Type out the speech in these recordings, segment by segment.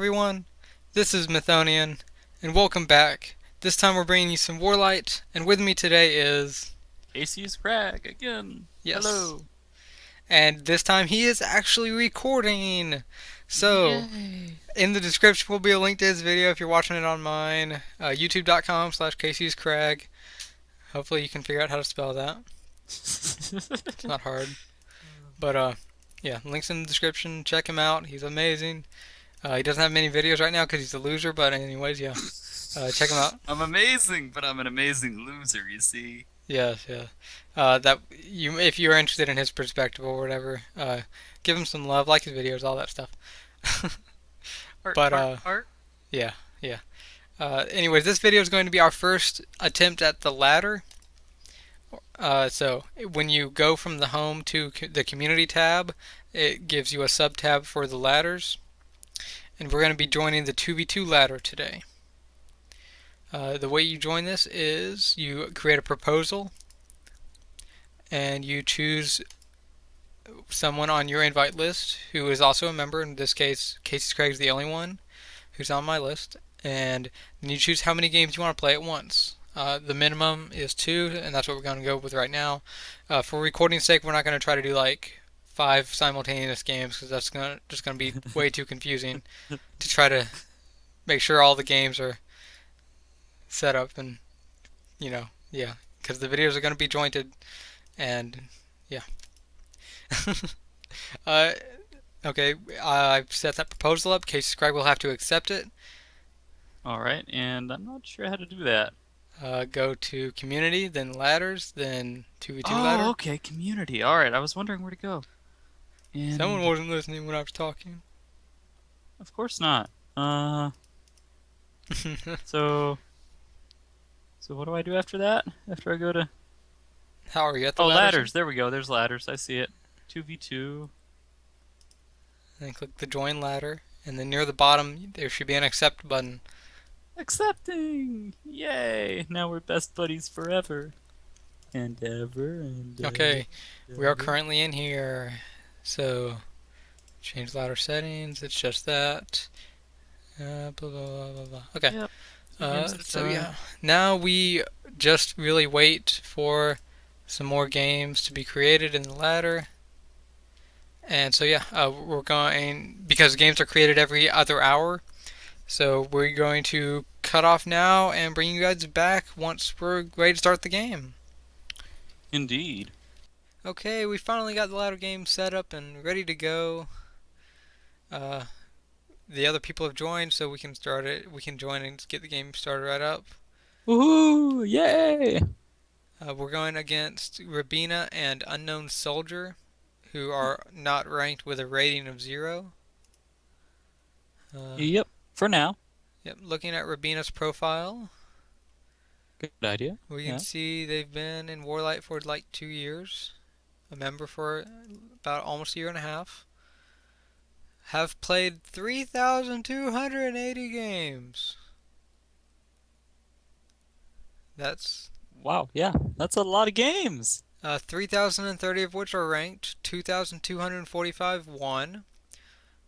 everyone, this is Mythonian, and welcome back. This time we're bringing you some WarLight, and with me today is... Casey's Crag again. Yes. Hello. And this time he is actually recording! So, Yay. in the description will be a link to his video if you're watching it on mine, youtube.com/Casey'sCrag. Hopefully you can figure out how to spell that. It's not hard. But, yeah, links in the description. Check him out. He's amazing. He doesn't have many videos right now because he's a loser, but anyways, yeah. Check him out. I'm amazing, but I'm an amazing loser, you see. Yes, yeah. If you're interested in his perspective or whatever, give him some love, like his videos, all that stuff. Heart, But heart, heart. yeah, yeah. Anyways, this video is going to be our first attempt at the ladder. So when you go from the home to the community tab, it gives you a sub tab for the ladders, and we're going to be joining the 2v2 ladder today. The way you join this is you create a proposal and you choose someone on your invite list who is also a member. In this case, Casey Craig's the only one who's on my list. And then you choose how many games you want to play at once. The minimum is 2, and that's what we're going to go with right now. For recording's sake, we're not going to try to do like 5 simultaneous games because that's just going to be way too confusing to try to make sure all the games are set up and, yeah, because the videos are going to be jointed and, yeah. uh, okay, I've set that proposal up. Casey Scribe will have to accept it. Alright, and I'm not sure how to do that. Go to community, then ladders, then 2v2 Oh, ladder. okay, community. Alright, I was wondering where to go. Someone And wasn't listening when I was talking. of course not. So so what do I do after that? After I go to How are you at the Oh, ladders? ladders. There we go. There's ladders. I see it. 2v2. Then click the join ladder, and then near the bottom there should be an accept button. Accepting! Yay! Now we're best buddies forever. And ever and Okay, we are ever. currently in here. So, change ladder settings, it's just that. Blah, blah, blah, blah, blah. Okay, Yep. Two games at a so time. yeah. Now we just really wait for some more games to be created in the ladder. And so yeah, we're going, because games are created every other hour, so we're going to cut off now and bring you guys back once we're ready to start the game. Indeed. Okay, we finally got the ladder game set up and ready to go. Uh, the other people have joined, so we can start it. We can join and get the game started right up. Woohoo! Yay! We're going against Ribena and unknownsoldier, who are not ranked with a rating of 0. Uh, Yep. For now. yep, looking at Ribena's profile, Good idea. we can Yeah. see they've been in WarLight for like 2 years, a member for about almost a year and a half. Have played 3,280 games. That's Wow. Yeah. That's a lot of games. 3,030 of which are ranked, 2,245 won.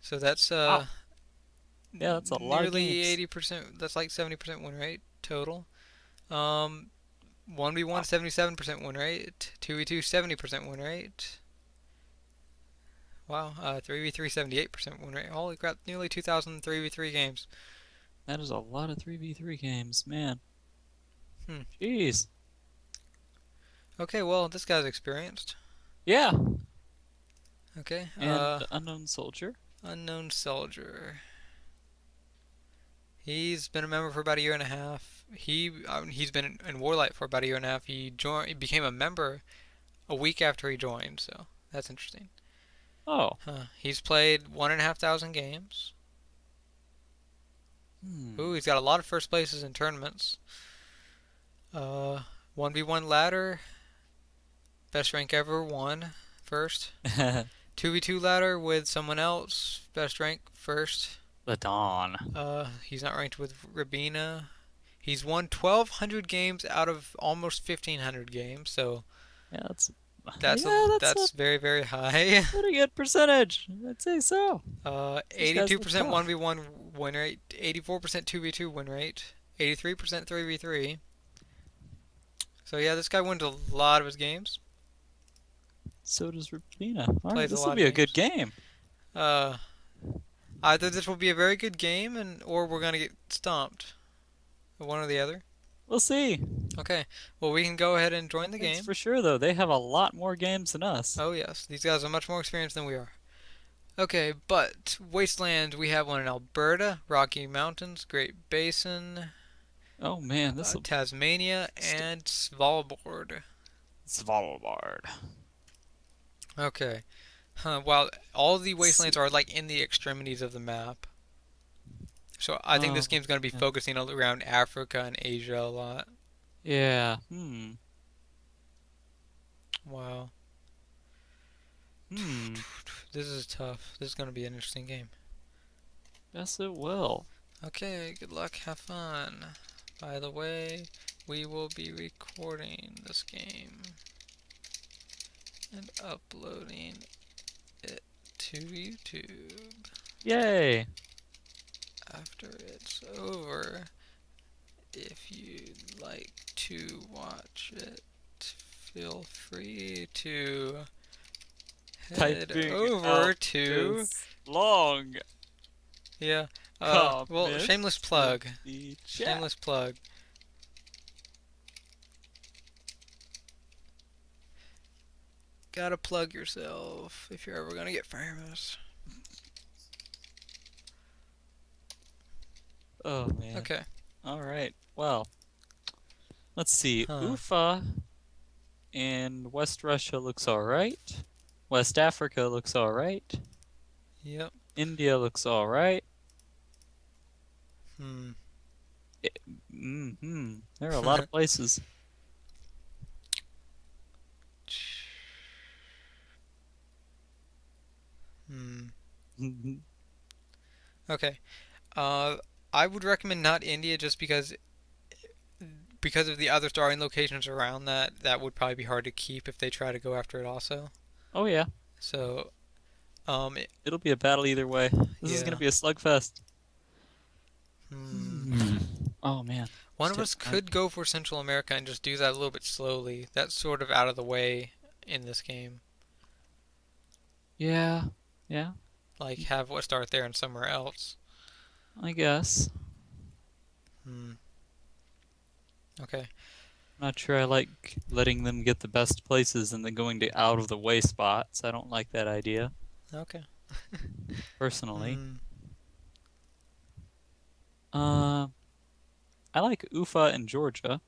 So that's Wow. Yeah, that's a lot of nearly games. 80%. That's like 70% win rate total. Um, 1v1 Wow. 77% win rate, 2v2 70% win rate. Wow, 3v3 78% win rate. Holy crap, nearly 2,000 3v3 games. That is a lot of 3v3 games, man. Hmm. Jeez. Okay, well, this guy's experienced. Yeah. Okay, And unknown soldier. unknownsoldier. He's been a member for about a year and a half. He's been in WarLight for about a year and a half. He became a member a week after he joined, so that's interesting. Oh. He's played 1,500 games. Ooh, Hmm. he's got a lot of first places in tournaments. 1v1 ladder, best rank ever, won first. 2v2 ladder with someone else, best rank first. The Dawn. He's not ranked with Ribena. He's won 1,200 games out of almost 1,500 games, so Yeah, that's Yeah, that's a that's very very high. pretty good percentage. I'd say so. These guys look 82% tough. 1v1 win rate, 84% 2v2 win rate, 83% 3v3. So yeah, this guy wins a lot of his games. So does Ribena. All right, Plays a this will lot of be a good games. game. Uh, Either this will be a very good game, or we're gonna get stomped. One or the other. We'll see. Okay. Well, we can go ahead and join One the thing's game. for sure, though, they have a lot more games than us. Oh yes, these guys are much more experienced than we are. Okay, but Wasteland, we have one in Alberta, Rocky Mountains, Great Basin, Oh man, this will Tasmania, and Svalbard. Svalbard. Okay. While all the wastelands are like in the extremities of the map, so I think this Oh, game's going to be yeah. focusing around Africa and Asia a lot. Yeah. Hmm. Wow, Hmm. this is tough. This is going to be an interesting game. Yes, it will. Okay, good luck, have fun. By the way, we will be recording this game and uploading it to YouTube. Yay. After it's over, if you'd like to watch it, feel free to head Typing over out to, this long yeah, well, comment shameless in plug. the chat. Shameless plug. Gotta plug yourself if you're ever gonna get famous. Oh man. Okay. All right. Well, let's see. Huh. Ufa in West Russia looks all right. West Africa looks all right. Yep. India looks all right. Hmm. There are a lot of places. Hmm. Okay. Uh, I would recommend not India just because of the other starting locations around that. That would probably be hard to keep if they try to go after it also. Oh yeah, So, it'll be a battle either way. This is gonna yeah. be a slugfest. Hmm. Hmm. Oh man, One just of hit us my mic. could go for Central America and just do that a little bit slowly. That's sort of out of the way in this game. Yeah, yeah, Like have what start there and somewhere else. I guess. Hmm. Okay. Not sure I like letting them get the best places and then going to out of the way spots. I don't like that idea, Okay. personally. Hmm. Uh, I like Ufa in Georgia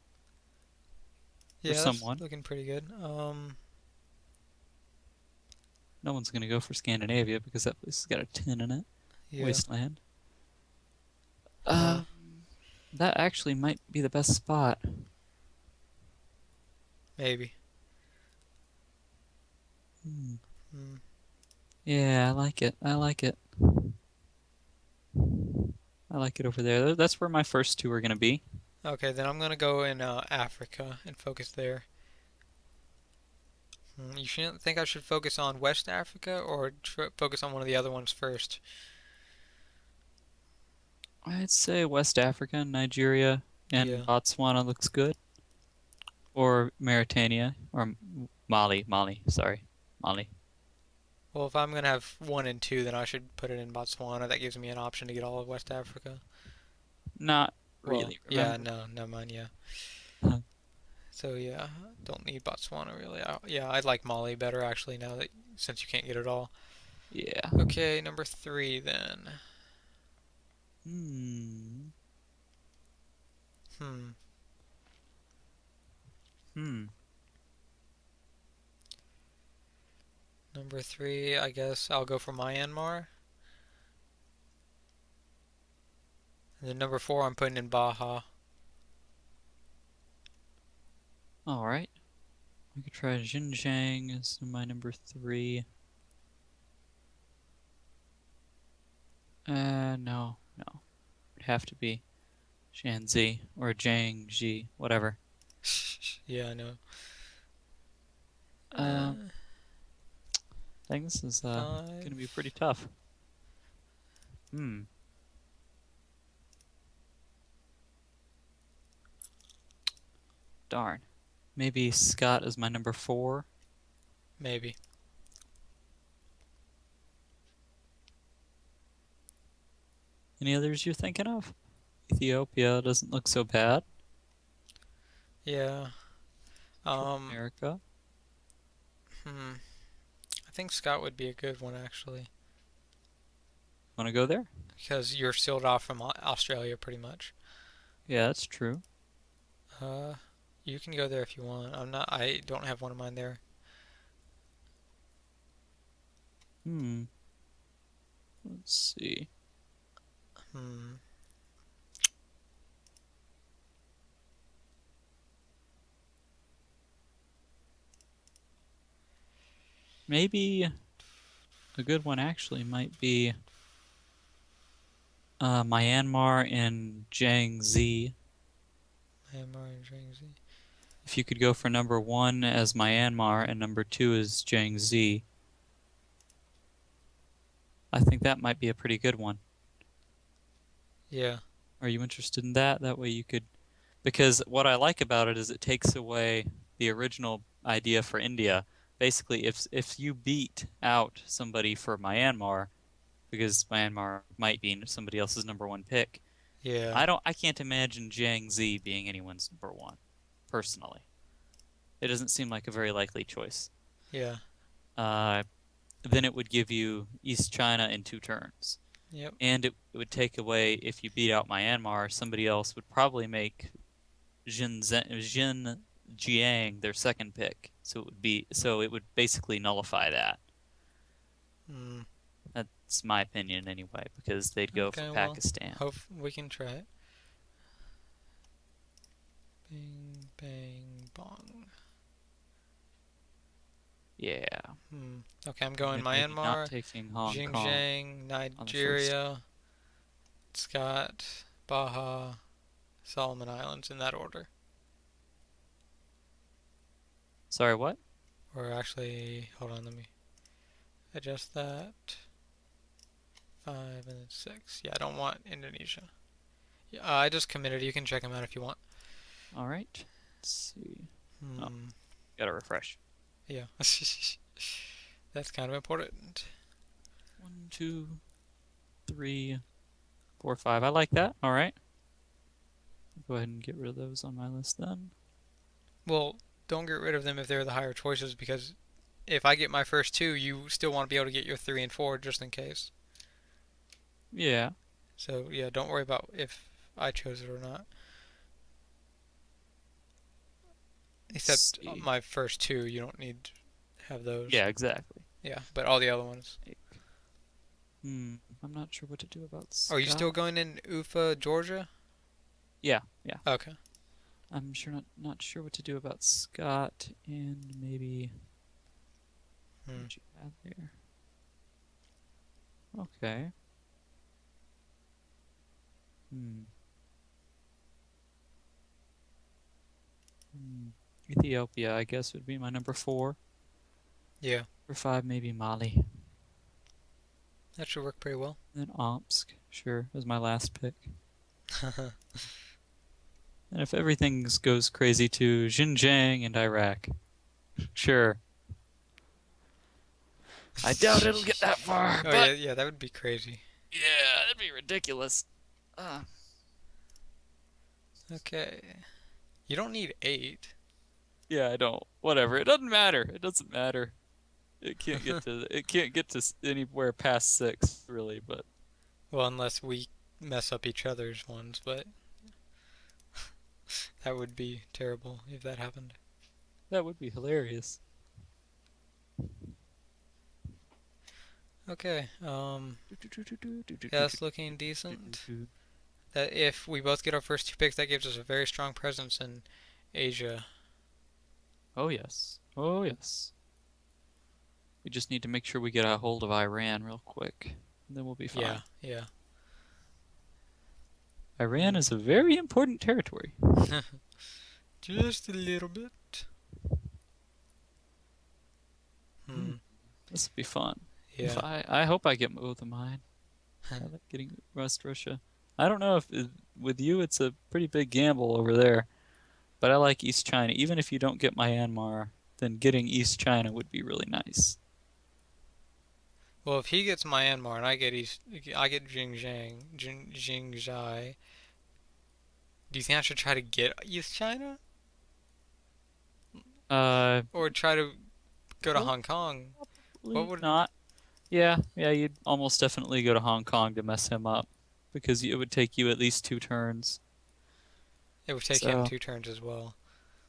for Yeah, that's someone. looking pretty good. No one's gonna go for Scandinavia because that place has got a 10 in it. Yeah. Wasteland. Uh, Um, that actually might be the best spot. Maybe. Hmm. Hmm. Yeah, I like it. I like it. I like it over there. That's where my first two are gonna be. Okay, then I'm gonna go in Africa and focus there. You shouldn't think I should focus on West Africa or focus on one of the other ones first. I'd say West Africa, Nigeria, and Yeah. Botswana looks good. Or Mauritania, or Mali. Sorry, Mali. Well, if I'm gonna have one and two, then I should put it in Botswana. That gives me an option to get all of West Africa. Not Well, really. yeah, Remember? no, never mind. Yeah. So yeah, don't need Botswana really. Yeah, I'd like Mali better actually now that since you can't get it all. Yeah. Okay, number three then. Hmm. Hmm. Hmm. Number three, I guess I'll go for Myanmar. And then number four, I'm putting in Baja. All right. We could try Xinjiang as my number three. No. It'd have to be Shanxi or Jiangxi, whatever. Yeah, I know. Um, I think this is Five. gonna be pretty tough. Hmm. Darn. Maybe Scott is my number 4. Maybe. Any others you're thinking of? Ethiopia doesn't look so bad. Yeah. Um. America. Hmm. I think Scott would be a good one actually, Want to go there? because you're sealed off from Australia pretty much. Yeah, that's true. Uh, you can go there if you want. I'm not. I don't have one of mine there. Hmm. Let's see. Hmm. Maybe a good one actually might be Myanmar and Jiangxi. Myanmar and Jiangxi. If you could go for number 1 as Myanmar and number 2 as Jiangxi, I think that might be a pretty good one. Yeah. Are you interested in that? That way you could, because what I like about it is it takes away the original idea for India. Basically, if you beat out somebody for Myanmar, because Myanmar might be somebody else's number 1 pick, Yeah. I can't imagine Jiangxi being anyone's number 1, personally. It doesn't seem like a very likely choice. Yeah. Uh, then it would give you East China in 2 turns. Yep. And it would take away, if you beat out Myanmar, somebody else would probably make Jin Jiang their second pick. So it would basically nullify that. Hmm. That's my opinion anyway, because they'd go for Okay. Well, Pakistan. hope we can try it. Bing, bang, bong. Yeah. Hmm. Okay, I'm And going then maybe not Myanmar, taking Hong Kong Xinjiang, on the first. Nigeria, Scott, Baja, Solomon Islands in that order. Sorry, what? Or actually, hold on, let me adjust that. 5 and then 6. Yeah, I don't want Indonesia. Yeah, I just committed. You can check them out if you want. All right. Let's see. Oh, Hmm. gotta refresh. Yeah. That's kind of important. 1, 2, 3, 4, 5. I like that. All right. Go ahead and get rid of those on my list then. Well, don't get rid of them if they're the higher choices, because if I get my first two, you still want to be able to get your 3 and 4 just in case. Yeah. So yeah, don't worry about if I chose it or not. Let's Except see. my first two, you don't need to have those. Yeah, exactly. Yeah, but all the other ones. I'm not sure what to do about Are you still Scott. going in Ufa, Georgia? Yeah, yeah. Okay. I'm sure not sure what to do about Scott and maybe what Hmm. did you add there? Okay. Hmm. Hmm. Ethiopia, I guess, would be my number 4. Yeah, Number 5, maybe Mali. that should work pretty well. And then Omsk, sure, as my last pick. And if everything goes crazy to Xinjiang and Iraq. Sure. I doubt it'll get that far, Oh but yeah, yeah, that would be crazy. yeah, that'd be ridiculous. Uh, Okay. You don't need 8. yeah, I don't. Whatever. It doesn't matter. It doesn't matter. It can't get to anywhere past 6 really, but Well, unless we mess up each other's ones, but that would be terrible if that happened. that would be hilarious. Okay. Yeah, that's looking decent. That if we both get our first two picks, that gives us a very strong presence in Asia. Oh yes. Oh yes. We just need to make sure we get a hold of Iran real quick. And then we'll be Yeah, fine. yeah. Iran is a very important territory. Just a little bit. Hmm, Hmm. this would be fun. If Yeah. I hope I get both of mine. I like getting West Russia. I don't know if with you it's a pretty big gamble over there, but I like East China. Even if you don't get Myanmar, then getting East China would be really nice. Well, if he gets Myanmar and I get Xinjiang, do you think I should try to get East China Uh, or try to go to Hong Kong? What Probably would not. Yeah, you'd almost definitely go to Hong Kong to mess him up because it would take you at least 2 turns. it would take him So, 2 turns as well?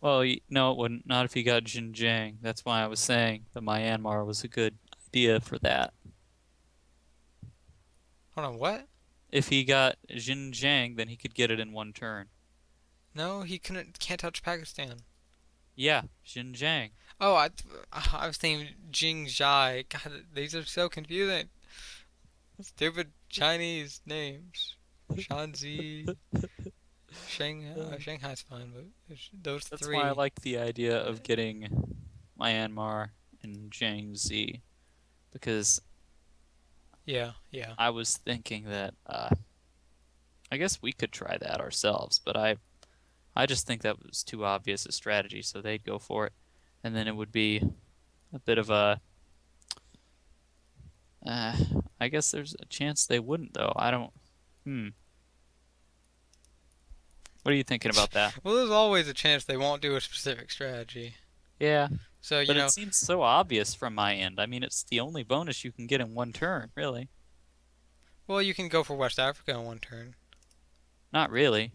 well, no, it wouldn't. Not if he got Xinjiang. That's why I was saying that Myanmar was a good idea for that. Hold on, what? If he got Xinjiang, then he could get it in 1 turn. No, he can't touch Pakistan. Yeah, Xinjiang. Oh, I was thinking Jingzhai. God, these are so confusing. Stupid Chinese names. Shanxi, Shanghai. Uh, Shanghai's fine, but those That's why I three. like the idea of getting Myanmar and Jiangxi because Yeah, yeah. I was thinking that I guess we could try that ourselves, but I just think that was too obvious a strategy, so they'd go for it, and then it would be a bit of a. Uh, I guess there's a chance they wouldn't though. I don't. Hmm. What are you thinking about that? Well, there's always a chance they won't do a specific strategy. Yeah, So, but it seems so obvious from my end. I mean, it's the only bonus you can get in 1 turn, really. well, you can go for West Africa in 1 turn. Not really.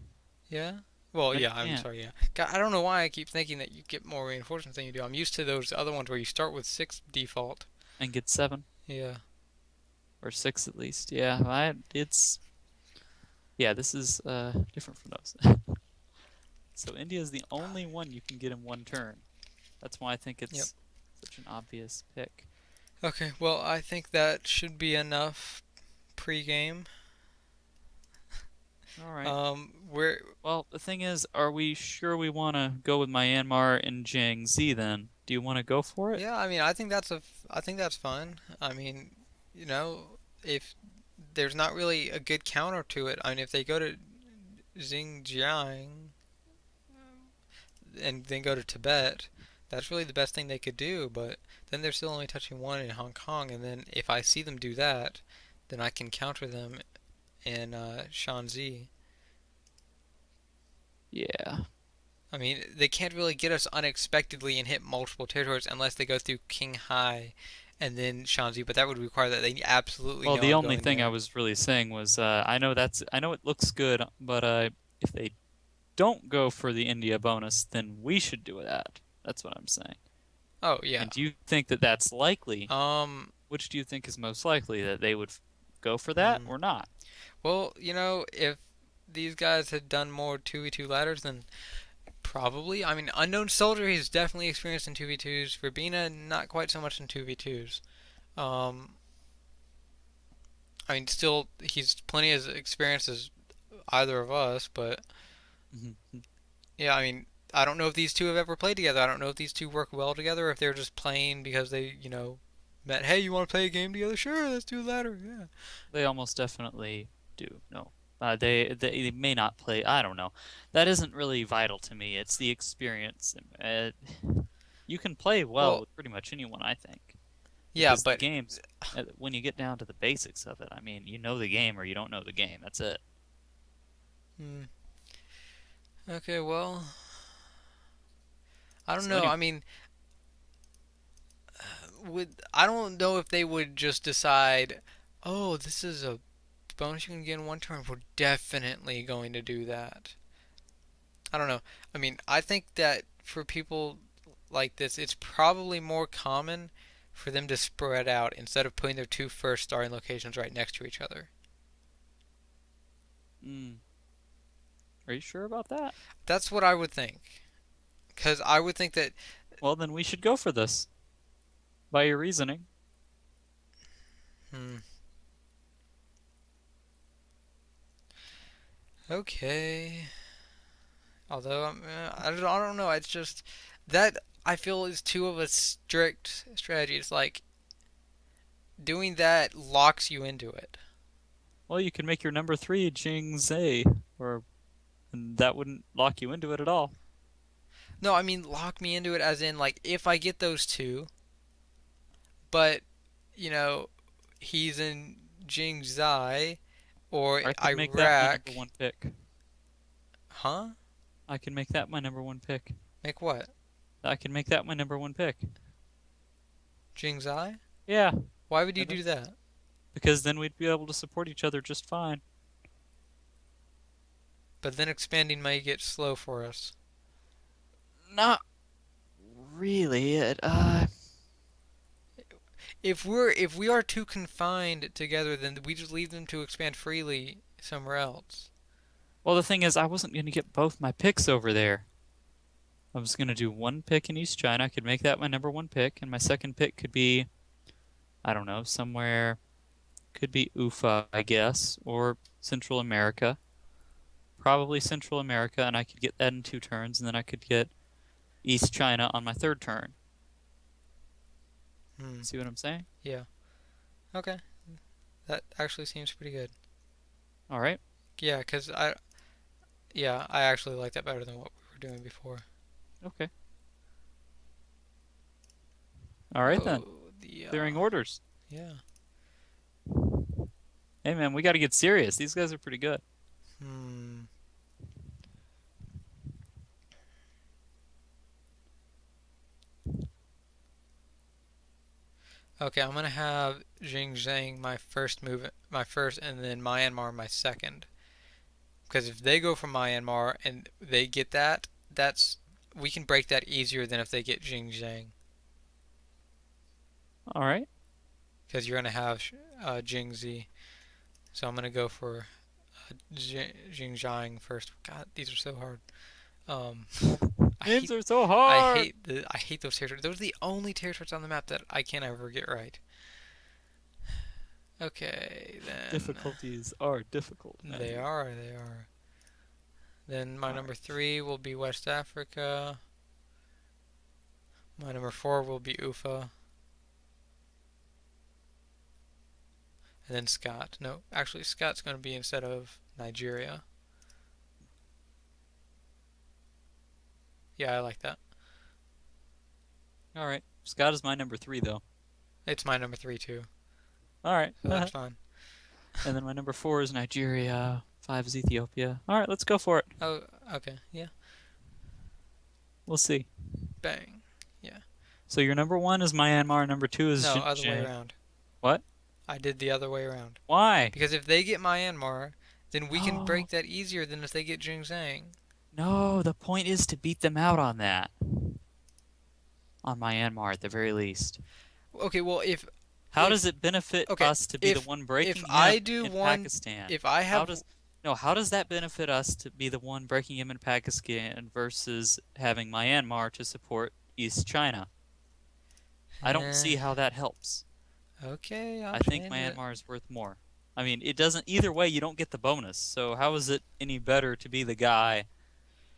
Yeah? Well, No, you yeah, I'm can't. sorry, yeah. God, I don't know why I keep thinking that you get more reinforcements than you do. I'm used to those other ones where you start with 6 default. And get 7 Yeah. or 6 at least. Yeah, it's yeah. This is different from those. So India is the only one you can get in 1 turn. That's why I think Yep. it's such an obvious pick. Okay, well, I think that should be enough pre-game. All right. We're Well, the thing is, are we sure we want to go with Myanmar and Jiangxi then? Do you want to go for it? Yeah, I mean, I think that's fine. I mean, you know, if there's not really a good counter to it. I mean, if they go to Xinjiang and then go to Tibet, that's really the best thing they could do. But then they're still only touching one in Hong Kong, and then if I see them do that, then I can counter them in Shanxi. Yeah. I mean, they can't really get us unexpectedly and hit multiple territories unless they go through Qinghai and then Shanxi, but that would require that they absolutely Well, know the I'm only going thing I there. was really saying was I know it looks good, but if they don't go for the India bonus, then we should do that. That's what I'm saying. Oh, yeah. And do you think that that's likely? Um, Which do you think is most likely that they would go for that hmm. or not? Well, if these guys had done more 2v2 ladders, then probably. I mean, Unknown Soldier, he's definitely experienced in 2v2s. Ribena, not quite so much in 2v2s. Um, I mean, still, he's plenty as experienced as either of us, but Mhm. yeah, I mean, I don't know if these two have ever played together. I don't know if these two work well together, or if they're just playing because they, met. Hey, you want to play a game together? Sure, let's do a ladder. Yeah. They almost definitely do. No. They may not play. I don't know. That isn't really vital to me. It's the experience. You can play well Well, with pretty much anyone, I think, yeah, because the but games, when you get down to the basics of it, I mean, you know the game or you don't know the game. That's it. hmm, okay. Well, I don't So know. anyway, I mean, I don't know if they would just decide, oh, this is a bonus you can get in 1 turn. We're definitely going to do that. I don't know. I mean, I think that for people like this, it's probably more common for them to spread out instead of putting their two first starting locations right next to each other. mm, are you sure about that? That's what I would think. Because I would think that, Well, then we should go for this by your reasoning. hmm, okay. Although I don't know. It's just that I feel is too of a strict strategy. It's like doing that locks you into it. Well, you could make your number three Jingzai, or and that wouldn't lock you into it at all. No, I mean lock me into it as in like if I get those two, but you know he's in Jingzai or I could make that my number Iraq, one pick. huh? I can make that my number one pick. Make what? I can make that my number one pick. Jingzai? Yeah, Why would you and do that? because then we'd be able to support each other just fine. But then expanding might get slow for us. Not really. If we are too confined together, then we just leave them to expand freely somewhere else. Well, the thing is, I wasn't going to get both my picks over there. I was going to do one pick in East China. I could make that my number one pick, and my second pick could be, I don't know, somewhere, could be UFA, I guess, or Central America. Probably Central America, and I could get that in 2 turns, and then I could get East China on my third turn. Hmm. See what I'm saying? Yeah. Okay. That actually seems pretty good. All right. Yeah, cause I actually like that better than what we were doing before. Okay. All right then. Oh, the Clearing orders. yeah. Hey man, we got to get serious. These guys are pretty good. Hmm. Okay, I'm gonna have Xinjiang my first move, my first, and then Myanmar my second. Because if they go for Myanmar and they get that, that's we can break that easier than if they get Xinjiang. All right. Because you're gonna have Jingzi. So I'm gonna go for Xinjiang first. God, these are so hard. Um, I Names hate are so hard. I hate those territories. Those are the only territories on the map that I can't ever get right. Okay, then Difficulties are difficult, they Matthew. are they are. Then my All number right. three will be West Africa. My number four will be Ufa, and then Scott. No, actually Scott's going to be instead of Nigeria. Yeah, I like that. All right. Scott is my number three, though. It's my number three too, All right. so that's fine. And then my number four is Nigeria. Five is Ethiopia. All right, let's go for it. Oh, okay, yeah, We'll see. bang, yeah. So your number one is Myanmar. Number two is No, other way Xinjiang. around. What? I did the other way around. Why? Because if they get Myanmar, then we can No. break that easier than if they get Xinjiang. No, the point is to beat them out on that. On Myanmar, at the very least. Okay, well How does it benefit okay, us to be the one if breaking I him do in one, Pakistan? if I How have, does no, how does that benefit us to be the one breaking him in Pakistan versus having Myanmar to support East China? I don't eh, see how that helps. okay, I'll I think change it. Myanmar is worth more. I mean, it doesn't either way, you don't get the bonus. So how is it any better to be the guy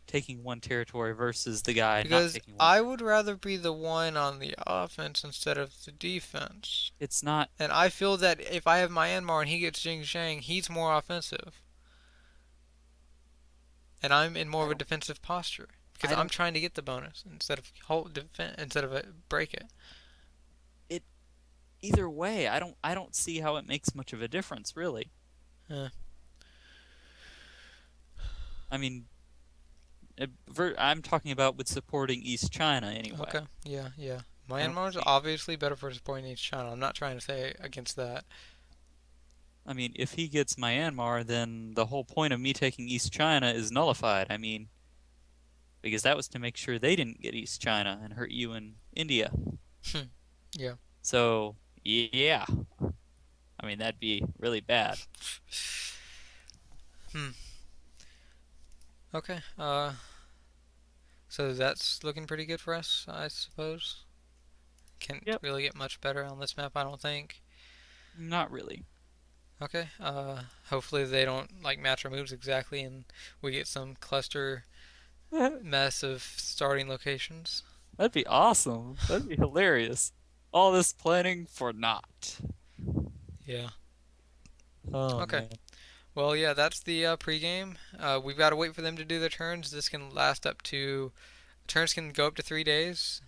taking one territory versus the guy not Because taking one? I would rather be the one on the offense instead of the defense. It's not. And I feel that if I have Myanmar and he gets Xinjiang, he's more offensive. And I'm in more I of a don't. defensive posture. Because I I'm don't. trying to get the bonus instead of instead of break it. It either way. I don't see how it makes much of a difference, really. Eh, I mean, I'm talking about with supporting East China anyway. okay, yeah, yeah. I don't Myanmar's see. obviously better for supporting each channel. I'm not trying to say against that. I mean, if he gets Myanmar, then the whole point of me taking East China is nullified. I mean, because that was to make sure they didn't get East China and hurt you in India. Yeah. So, yeah. I mean, that'd be really bad. Hmm. Okay. So that's looking pretty good for us, I suppose. Can't Yep. really get much better on this map, I don't think. Not really. Okay. Hopefully they don't like match our moves exactly, and we get some cluster mess of starting locations. That'd be awesome. That'd be hilarious. All this planning for naught. Yeah. Oh Okay. man. Well, yeah, that's the pregame. We've got to wait for them to do their turns. This can last up to turns can go up to 3 days.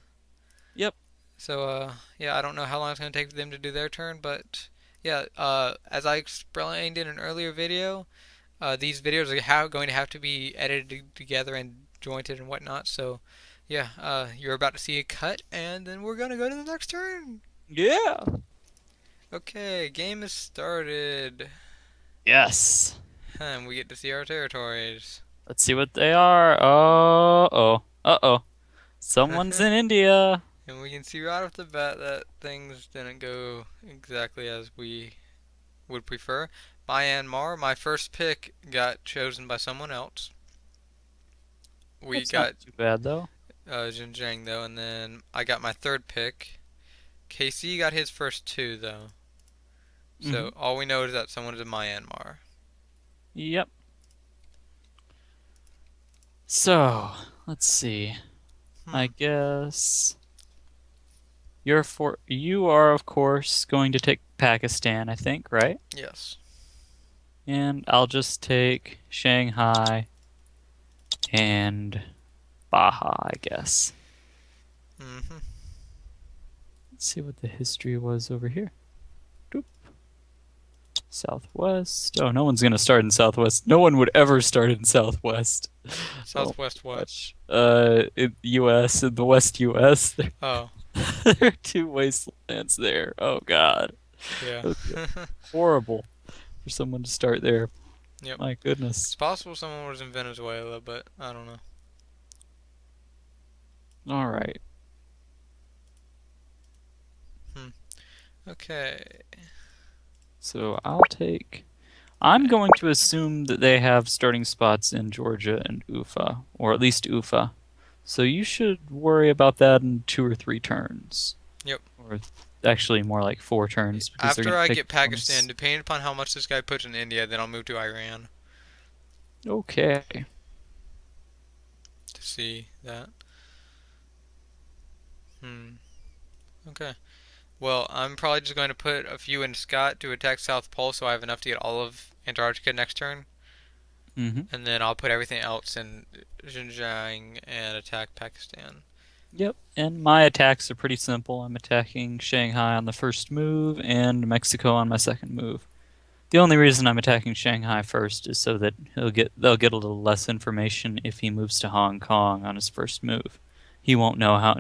Yep. So, yeah, I don't know how long it's going to take for them to do their turn, but yeah, as I explained in an earlier video, these videos are going to have to be edited together and jointed and whatnot. So, yeah, you're about to see a cut, and then we're going to go to the next turn. Yeah. Okay, game is started, Yes. and we get to see our territories. Let's see what they are. Oh. Uh-oh. Someone's in India. And we can see right off the bat that things didn't go exactly as we would prefer. Myanmar, my first pick, got chosen by someone else. We That's not got too bad though. Xinjiang though, and then I got my third pick. KC got his first two though. Mm-hmm. So all we know is that someone is in Myanmar. Yep. So, let's see. I Hmm. guess you are of course going to take Pakistan, I think, right? Yes. And I'll just take Shanghai and Baja, I guess. Mhm. Let's see what the history was over here. Doop. Southwest. Oh, no one's gonna start in Southwest. No one would ever start in Southwest. Oh Southwest my what? gosh. In U.S. in the West U.S. Oh, There are two wastelands there. Oh God, yeah. that would be horrible for someone to start there. Yep. My goodness. It's possible someone was in Venezuela, but I don't know. All right. Hmm. Okay. So I'll take. I'm going to assume that they have starting spots in Georgia and Ufa, or at least Ufa. So you should worry about that in 2 or 3 turns. Yep. Or actually more like 4 turns because they're After going to I take get Pakistan, bonus. depending upon how much this guy puts in India, then I'll move to Iran Okay. to see that. Hmm. Okay. Well, I'm probably just going to put a few in Scott to attack South Pole so I have enough to get all of Antarctica next turn. Mm-hmm. And then I'll put everything else in Xinjiang and attack Pakistan. Yep. And my attacks are pretty simple. I'm attacking Shanghai on the first move and Mexico on my second move. The only reason I'm attacking Shanghai first is so that they'll get a little less information if he moves to Hong Kong on his first move. He won't know how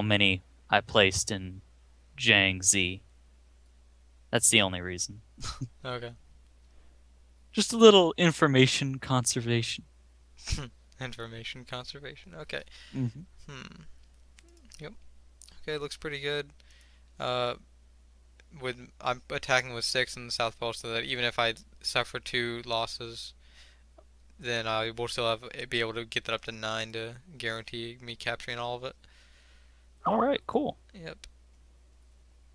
many I placed in Jiangxi. That's the only reason. Okay. Just a little information conservation. Information conservation. Okay. Hmm. Hmm. Yep. Okay, looks pretty good. Uh, with I'm attacking with 6 in the South Pole, so that even if I suffer 2 losses, then I will still be able to get that up to 9 to guarantee me capturing all of it. All right, cool. Yep.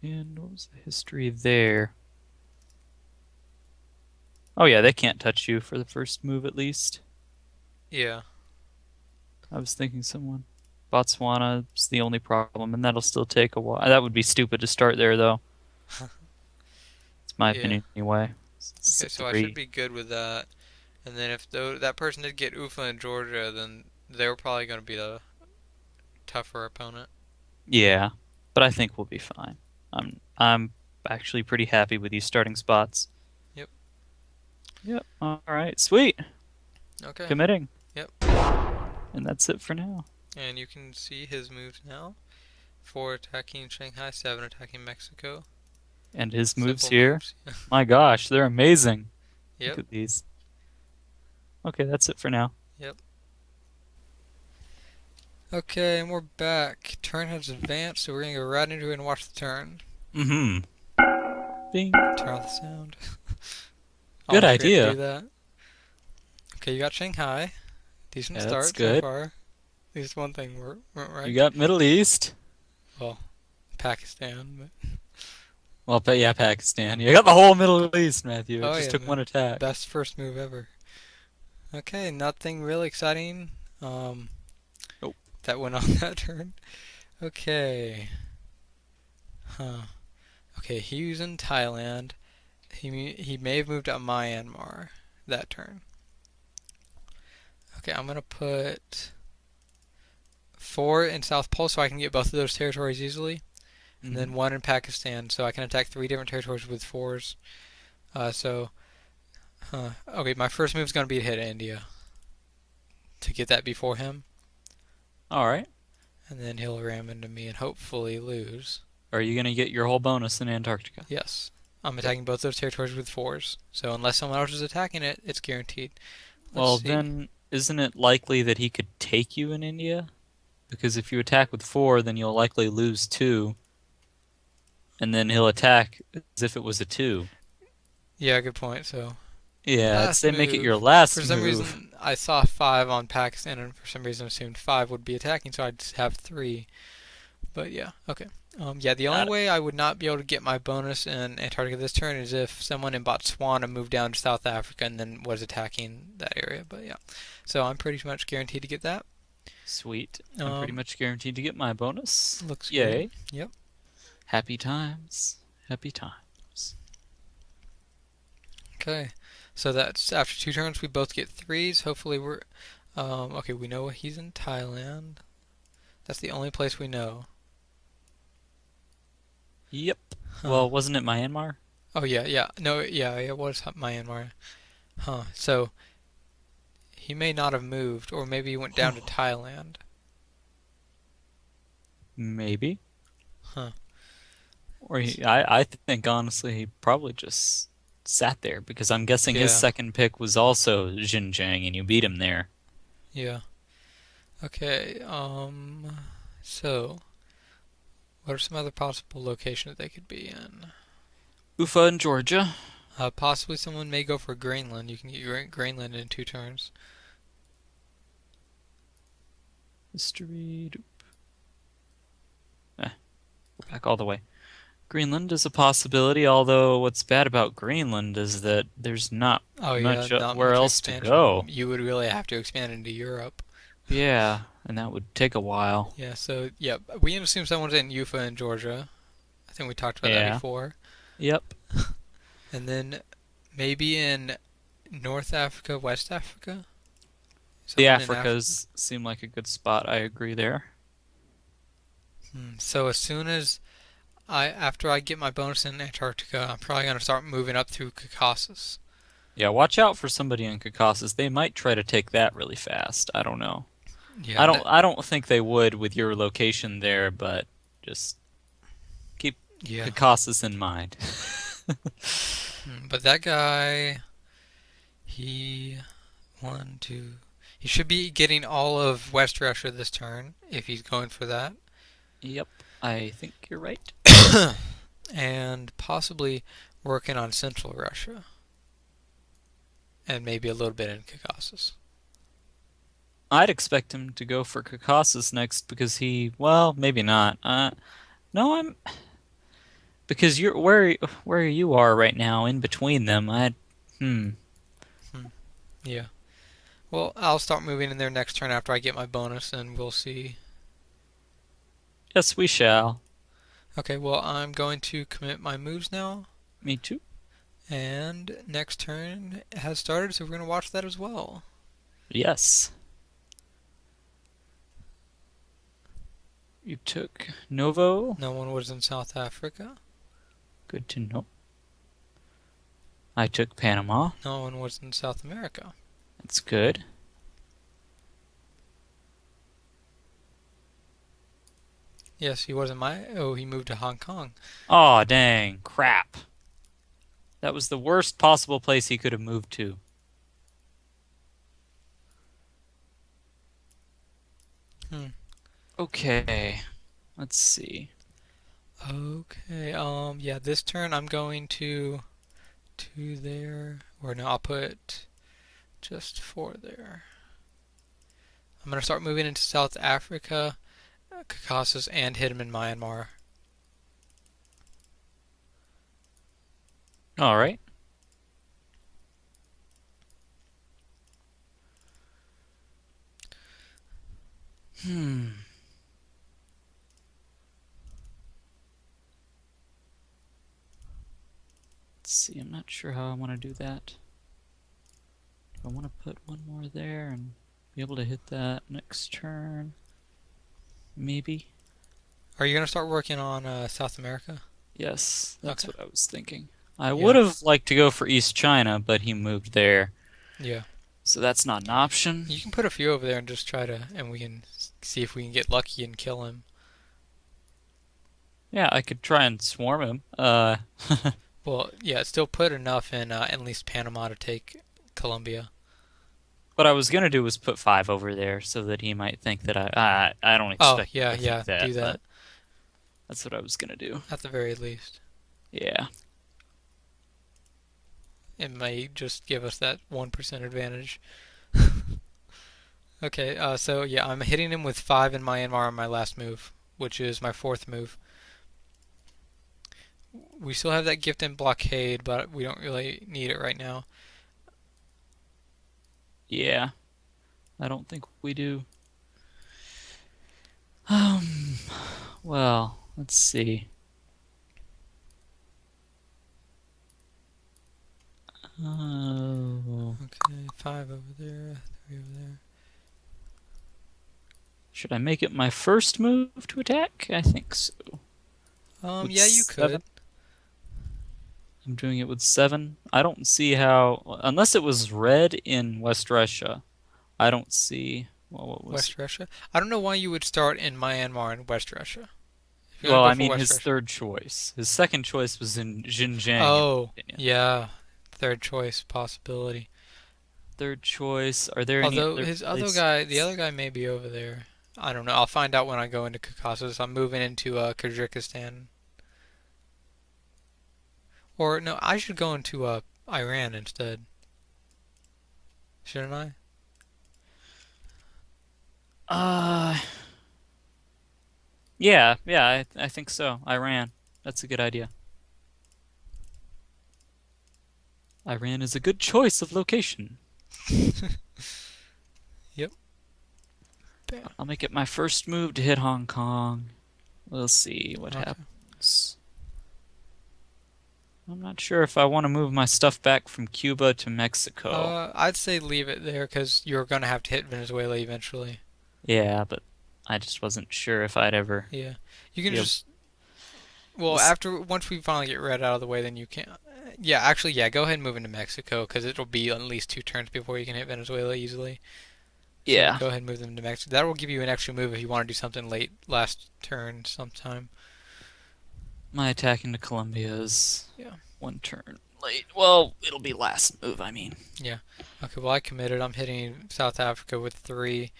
And what was the history there? Oh yeah, they can't touch you for the first move at least. Yeah. I was thinking someone. Botswana is the only problem, and that'll still take a while. That would be stupid to start there, though. It's my Yeah. opinion anyway. It's Okay, a so I should 3. be good with that. And then if that person did get Ufa in Georgia, then they were probably going to be a tougher opponent. Yeah, but I think we'll be fine. I'm actually pretty happy with these starting spots. Yep. Yep. All right. Sweet. Okay. Committing. Yep. And that's it for now. And you can see his moves now. 4 attacking Shanghai, 7 attacking Mexico. And his moves Simple here. moves. My gosh, they're amazing. Look Yep. at these. Okay, that's it for now. Yep. Okay, and we're back. Turn has advanced, so we're gonna go right into it and watch the turn. Mm-hmm. Bing. Turn off the sound. Good Always forget to do idea. that. Okay, you got Shanghai. Decent Yeah, that's start so good. far. At least one thing went You right. got Middle East. Well, Pakistan, but Well, but yeah, Pakistan. You got the whole Middle East, Matthew. It oh just yeah, took one man, attack. best first move ever. Okay, nothing really exciting. Um, that went on that turn. Okay. Huh. Okay, he was in Thailand. He may have moved to Myanmar that turn. Okay, I'm gonna put 4 in South Pole so I can get both of those territories easily, and Hmm. then 1 in Pakistan so I can attack 3 different territories with 4s. Okay, my first move is gonna be to hit India to get that before him, All right. and then he'll ram into me and hopefully lose. Are you gonna get your whole bonus in Antarctica? Yes, I'm Good. attacking both those territories with 4s. So unless someone else is attacking it, it's guaranteed. Let's Well, see. then, isn't it likely that he could take you in India? Because if you attack with 4, then you'll likely lose 2, and then he'll attack as if it was a 2. Yeah, good point. So Yeah, I'd last say make it your move. For last some move. reason, I saw 5 on Pakistan, and for some reason assumed 5 would be attacking, so I'd have 3. But yeah, okay. Yeah, the only Got it. way I would not be able to get my bonus in Antarctica this turn is if someone in Botswana moved down to South Africa and then was attacking that area. But yeah, so I'm pretty much guaranteed to get that. Sweet. I'm pretty Um, much guaranteed to get my bonus. Looks good. Yay. Yep. Happy times. Happy times. Okay. So that's after 2 turns, we both get 3s. Hopefully we're okay. We know he's in Thailand. That's the only place we know. Yep. Huh. Well, wasn't it Myanmar? Oh yeah, yeah. No, yeah, it was Myanmar. Huh. So he may not have moved, or maybe he went down to Thailand. Maybe. Huh. Or I think honestly he probably just sat there because I'm guessing his Yeah. second pick was also Xinjiang and you beat him there. Yeah. Okay. So what are some other possible locations they could be in? Ufa in Georgia. Possibly someone may go for Greenland. You can get Greenland in 2 turns. History. Go back all the way. Greenland is a possibility, although what's bad about Greenland is that there's not Oh yeah, much not where much else to expansion. go. You would really have to expand into Europe. Yeah, and that would take a while. Yeah. So yeah, we assume someone's in Ufa in Georgia. I think we talked about that Yeah. before. Yep. And then maybe in North Africa, West Africa. The Someone in Africa. Africas seem like a good spot. I agree there. So as soon as after I get my bonus in Antarctica, I'm probably gonna start moving up through Caucasus. Yeah, watch out for somebody in Caucasus. They might try to take that really fast. I don't know. Yeah, I don't think they would with your location there, but just keep yeah. Caucasus in mind. But that guy, he one, two. He should be getting all of West Russia this turn if he's going for that, Yep, I think you're right. and possibly working on Central Russia and maybe a little bit in Caucasus. I'd expect him to go for Caucasus next because well, maybe not. No, I'm because you're where you are right now in between them. Hmm. Hmm. Yeah. Well, I'll start moving in there next turn after I get my bonus, and we'll see. Yes, we shall. Okay, well, I'm going to commit my moves now, Me too. and next turn has started, so we're going to watch that as well. Yes. You took Novo. No one was in South Africa. Good to know. I took Panama. No one was in South America. That's good. Yes, he wasn't my. Oh, he moved to Hong Kong. Aw, dang. Crap. That was the worst possible place he could have moved to. Hmm. Okay. Let's see. Okay. Yeah. This turn I'm going to there. Or no, I'll put just 4 there. I'm gonna start moving into South Africa, Caucasus, and hit him in Myanmar. All right. Hmm. see. I'm not sure how I want to do that. Do I want to put one more there and be able to hit that next turn? Maybe. Are you gonna start working on South America? Yes, that's Okay. what I was thinking. I would Yeah. have liked to go for East China, but he moved there, Yeah. so that's not an option. You can put a few over there and just try to, and we can see if we can get lucky and kill him. Yeah, I could try and swarm him. Well, yeah, still put enough in at least Panama to take Colombia. What I was gonna do was put 5 over there so that he might think that I don't Oh, expect him yeah, to think yeah, do that, but that that's what I was gonna do. at the very least. Yeah. It may just give us that 1% advantage. Okay, so yeah, I'm hitting him with 5 in Myanmar on my last move, which is my fourth move. We still have that gift and blockade, but we don't really need it right now. Yeah. I don't think we do. Um, well, let's see. Oh, Okay, 5 over there, 3 over there. should I make it my first move to attack? I think so. With Yeah, you 7? could. I'm doing it with 7. I don't see how, unless it was red in West Russia. I don't see. Well, what was? West Russia. I don't know why you would start in Myanmar and West Russia. If you're gonna Well, go I for mean West his Russia. third choice. His second choice was in Xinjiang, in my Oh, opinion. yeah. Third choice possibility. Third choice. Are there any Although other his other guy, the places? other guy may be over there. I don't know. I'll find out when I go into Caucasus. I'm moving into Kyrgyzstan. Or no, I should go into Iran instead. Shouldn't I? Uh, yeah, I think so. Iran. That's a good idea. Iran is a good choice of location. Yep. Bam. I'll make it my first move to hit Hong Kong. We'll see what Okay. happens. I'm not sure if I want to move my stuff back from Cuba to Mexico. I'd say leave it there because you're gonna have to hit Venezuela eventually. Yeah, but I just wasn't sure if I'd ever Yeah. You can be able. just well, We'll see. after once we finally get red out of the way, then you can. Yeah, actually, yeah. Go ahead and move into Mexico because it'll be at least 2 turns before you can hit Venezuela easily. So Yeah, go ahead and move them to Mexico. That will give you an extra move if you want to do something late last turn sometime. my attack into Colombia is Yeah. 1 turn late. Well, it'll be last move, I mean. Yeah. Okay. Well, I committed. I'm hitting South Africa with 3,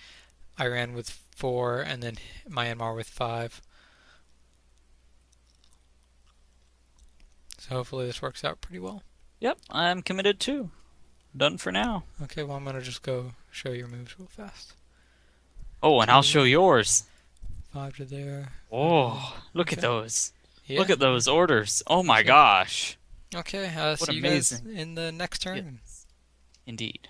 Iran with 4, and then Myanmar with 5. So hopefully this works out pretty well. Yep, I'm committed too. Done for now. Okay. Well, I'm gonna just go show your moves real fast. Oh, and I'll show 2, yours. 5 to there. 5 to there. Oh, look at Okay. those. Yeah. Look at those orders. Oh my Okay. gosh. Okay. What See you guys amazing. in the next turn. Yes, indeed.